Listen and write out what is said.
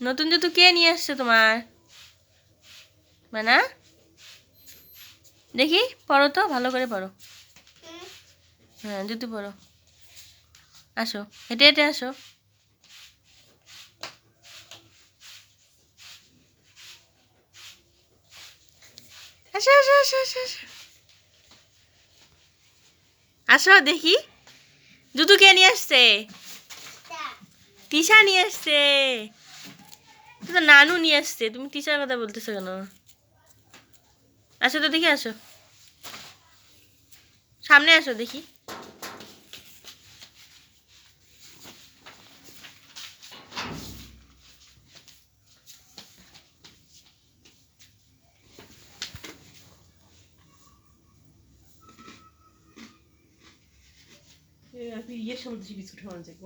নতুন জুতো কে নিয়ে আসছে তোমার? মানা, দেখি পড়ো তো, ভালো করে পড়ো। হ্যাঁ, জুতো পড়ো। আসো, হেঁটে হেঁটে আসো। আসো আসো আসো আসো আসো। আসো দেখি, জুতো কে নিয়ে আসছে? তিশা নিয়ে আসছে। তো নানু নিয়ে আসছে, তুমি তিশার কথা বলতেছো কেন? আসো তো দেখি, আসো সামনে আসো দেখি। ইয়ের সময় বিস্কুট খাওয়া যায়।